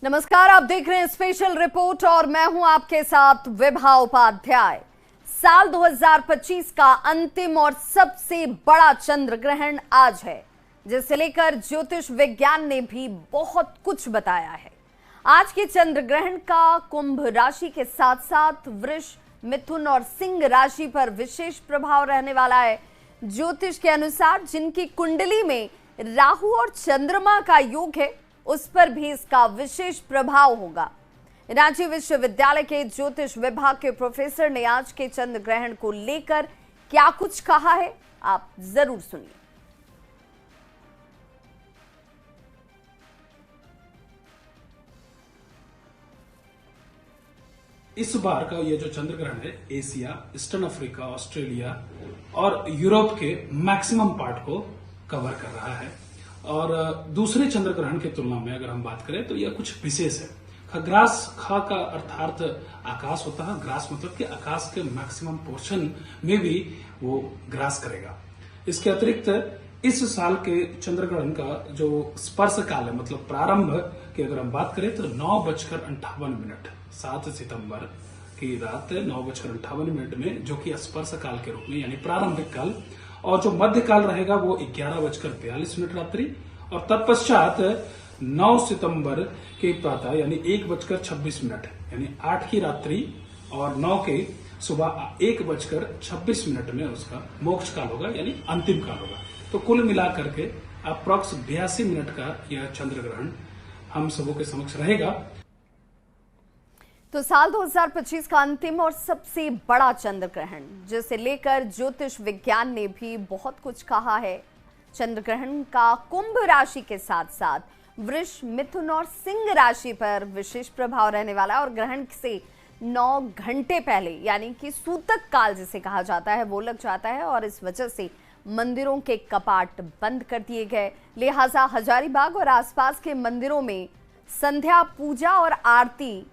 नमस्कार, आप देख रहे हैं स्पेशल रिपोर्ट और मैं हूं आपके साथ विभा उपाध्याय। साल 2025 का अंतिम और सबसे बड़ा चंद्र ग्रहण आज है, जिसे लेकर ज्योतिष विज्ञान ने भी बहुत कुछ बताया है। आज के चंद्र ग्रहण का कुंभ राशि के साथ साथ वृष, मिथुन और सिंह राशि पर विशेष प्रभाव रहने वाला है। ज्योतिष के अनुसार जिनकी कुंडली में राहु और चंद्रमा का योग है, उस पर भी इसका विशेष प्रभाव होगा। रांची विश्वविद्यालय के ज्योतिष विभाग के प्रोफेसर ने आज के चंद्र ग्रहण को लेकर क्या कुछ कहा है, आप जरूर सुनिए। इस बार का ये जो चंद्र ग्रहण है, एशिया, ईस्टर्न अफ्रीका, ऑस्ट्रेलिया और यूरोप के मैक्सिमम पार्ट को कवर कर रहा है। और दूसरे चंद्र ग्रहण की तुलना में अगर हम बात करें तो यह कुछ विशेष है। खग्रास, खा का अर्थात आकाश होता है, ग्रास मतलब कि आकाश के मैक्सिमम पोर्शन में भी वो ग्रास करेगा। इसके अतिरिक्त इस साल के चंद्र ग्रहण का जो स्पर्श काल है, मतलब प्रारंभ की अगर हम बात करें तो 9:58 7 सितंबर की रात 9:58 में, जो कि स्पर्श काल के रूप में यानी प्रारंभिक काल, और जो मध्य काल रहेगा वो 11:42 रात्रि, और तत्पश्चात 9 सितंबर के प्रातः यानी 1:26 यानी 8 की रात्रि और 9 के सुबह 1:26 में उसका मोक्ष काल होगा यानी अंतिम काल होगा। तो कुल मिलाकर के अप्रॉक्स 82 मिनट का यह चंद्र ग्रहण हम सबों के समक्ष रहेगा। तो साल 2025 का अंतिम और सबसे बड़ा चंद्र ग्रहण, जिसे लेकर ज्योतिष विज्ञान ने भी बहुत कुछ कहा है। चंद्र ग्रहण का कुंभ राशि के साथ साथ वृष, मिथुन और सिंह राशि पर विशेष प्रभाव रहने वाला है और ग्रहण से 9 घंटे पहले यानी कि सूतक काल जिसे कहा जाता है वो लग जाता है, और इस वजह से मंदिरों के कपाट बंद कर दिए गए। लिहाजा हजारीबाग और आसपास के मंदिरों में संध्या पूजा और आरती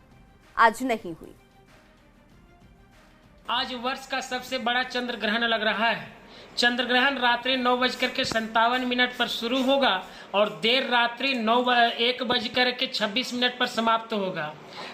आज नहीं हुई। आज वर्ष का सबसे बड़ा चंद्र ग्रहण लग रहा है। चंद्र ग्रहण रात्रि 9:57 पर शुरू होगा और देर रात्रि 1:26 पर समाप्त होगा।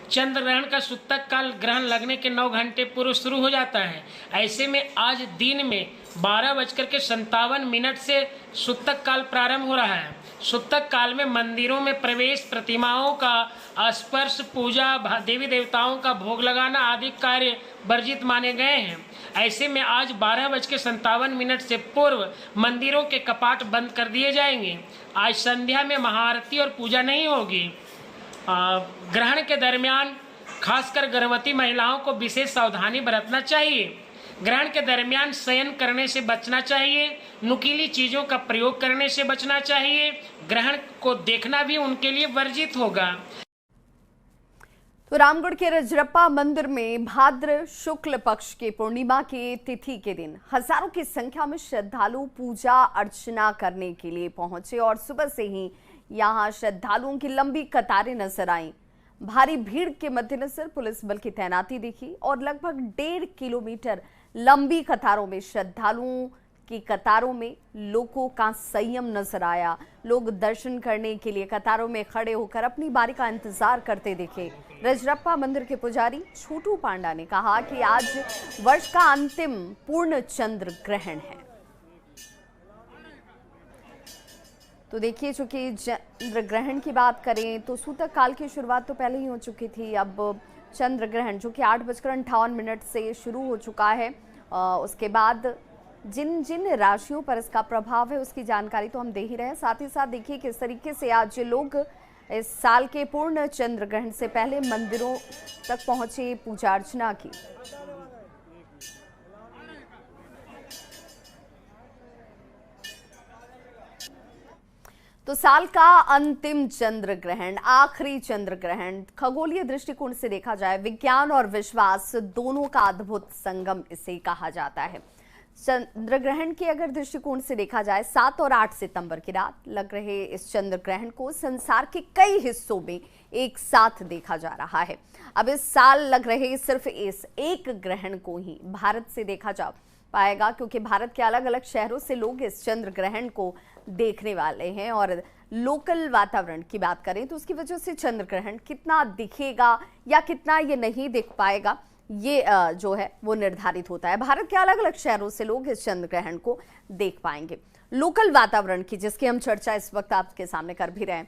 चंद्र ग्रहण का सूतक काल ग्रहण लगने के 9 घंटे पूर्व शुरू हो जाता है। ऐसे में आज दिन में 12:57 से सूतक काल प्रारंभ हो रहा है। सूतक काल में मंदिरों में प्रवेश, प्रतिमाओं का स्पर्श, पूजा, देवी देवताओं का भोग लगाना आदि कार्य वर्जित माने गए हैं। ऐसे में आज 12:57 से पूर्व मंदिरों के कपाट बंद कर दिए जाएंगे। आज संध्या में महाआरती और पूजा नहीं होगी। ग्रहण के दरमियान खासकर गर्भवती महिलाओं को विशेष सावधानी बरतना चाहिए। ग्रहण के दरमियान शयन करने से बचना चाहिए, नुकीली चीजों का प्रयोग करने से बचना चाहिए। ग्रहण को देखना भी उनके लिए वर्जित होगा। तो रामगढ़ के रजरप्पा मंदिर में भाद्र शुक्ल पक्ष के पूर्णिमा की तिथि के दिन हजारों की संख्या में श्रद्धालु पूजा अर्चना करने के लिए पहुंचे और सुबह से ही यहां श्रद्धालुओं की लंबी कतारें नजर आईं। भारी भीड़ के मद्देनजर पुलिस बल की तैनाती दिखी और लगभग 1.5 किलोमीटर लंबी कतारों में श्रद्धालुओं की कतारों में लोगों का संयम नजर आया। लोग दर्शन करने के लिए कतारों में खड़े होकर अपनी बारी का इंतजार करते दिखे। रजरप्पा मंदिर के पुजारी छोटू पांडा ने कहा कि आज वर्ष का अंतिम पूर्ण चंद्र ग्रहण है। तो देखिए, चूंकि चंद्र ग्रहण की बात करें तो सूतक काल की शुरुआत तो पहले ही हो चुकी थी। अब चंद्र ग्रहण जो कि 8:58 से शुरू हो चुका है, उसके बाद जिन जिन राशियों पर इसका प्रभाव है उसकी जानकारी तो हम दे ही रहे हैं। साथ ही साथ देखिए किस तरीके से आज लोग इस साल के पूर्ण चंद्र ग्रहण से पहले मंदिरों तक पहुंचे, पूजा अर्चना की। तो साल का अंतिम चंद्र ग्रहण, आखिरी चंद्र ग्रहण, खगोलीय दृष्टिकोण से देखा जाए विज्ञान और विश्वास दोनों का अद्भुत संगम इसे कहा जाता है। चंद्र ग्रहण के अगर दृष्टिकोण से देखा जाए 7 और 8 सितंबर की रात लग रहे इस चंद्र ग्रहण को संसार के कई हिस्सों में एक साथ देखा जा रहा है। अब इस साल लग रहे सिर्फ इस एक ग्रहण को ही भारत से देखा जा पाएगा, क्योंकि भारत के अलग अलग शहरों से लोग इस चंद्र ग्रहण को देखने वाले हैं और लोकल वातावरण की बात करें तो उसकी वजह से चंद्र ग्रहण कितना दिखेगा या कितना ये नहीं दिख पाएगा, ये जो है वो निर्धारित होता है। भारत के अलग अलग शहरों से लोग इस चंद्र ग्रहण को देख पाएंगे। लोकल वातावरण की जिसकी हम चर्चा इस वक्त आपके सामने कर भी रहे हैं,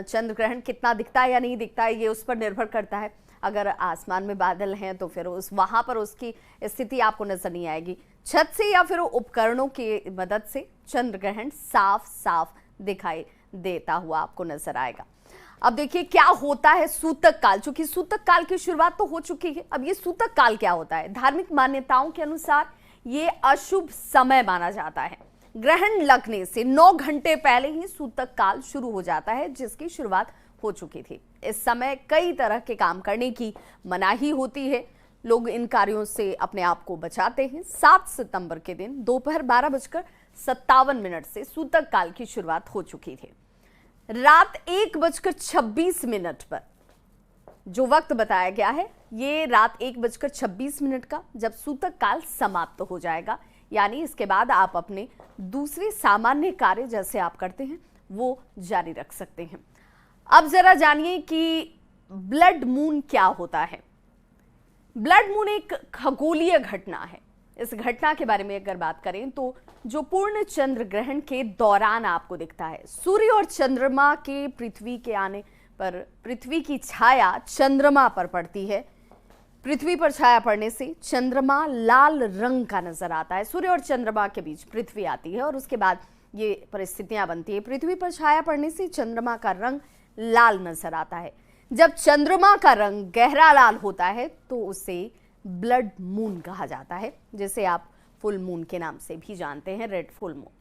चंद्र ग्रहण कितना दिखता है या नहीं दिखता है ये उस पर निर्भर करता है। अगर आसमान में बादल हैं तो फिर वहां पर उसकी स्थिति आपको नजर नहीं आएगी। छत से या फिर उपकरणों की मदद से चंद्र ग्रहण साफ साफ दिखाई देता हुआ आपको नजर आएगा। अब देखिए क्या होता है सूतक काल। चूंकि सूतक काल की शुरुआत तो हो चुकी है, अब ये सूतक काल क्या होता है? धार्मिक मान्यताओं के अनुसार ये अशुभ समय माना जाता है। ग्रहण लगने से 9 घंटे पहले ही सूतक काल शुरू हो जाता है, जिसकी शुरुआत हो चुकी थी। इस समय कई तरह के काम करने की मनाही होती है, लोग इन कार्यों से अपने आप को बचाते हैं। 7 सितंबर के दिन दोपहर 12:57 से सूतक काल की शुरुआत हो चुकी थी। रात 1:26 पर जो वक्त बताया गया है, ये रात 1:26 का जब सूतक काल समाप्त हो जाएगा, यानी इसके बाद आप अपने दूसरे सामान्य कार्य जैसे आप करते हैं वो जारी रख सकते हैं। अब जरा जानिए कि ब्लड मून क्या होता है। ब्लड मून एक खगोलीय घटना है। इस घटना के बारे में अगर बात करें तो जो पूर्ण चंद्र ग्रहण के दौरान आपको दिखता है, सूर्य और चंद्रमा के पृथ्वी के आने पर पृथ्वी की छाया चंद्रमा पर पड़ती है। पृथ्वी पर छाया पड़ने से चंद्रमा लाल रंग का नजर आता है। सूर्य और चंद्रमा के बीच पृथ्वी आती है और उसके बाद ये परिस्थितियां बनती है। पृथ्वी पर छाया पड़ने से चंद्रमा का रंग लाल नजर आता है। जब चंद्रमा का रंग गहरा लाल होता है तो उसे ब्लड मून कहा जाता है, जिसे आप फुल मून के नाम से भी जानते हैं, रेड फुल मून।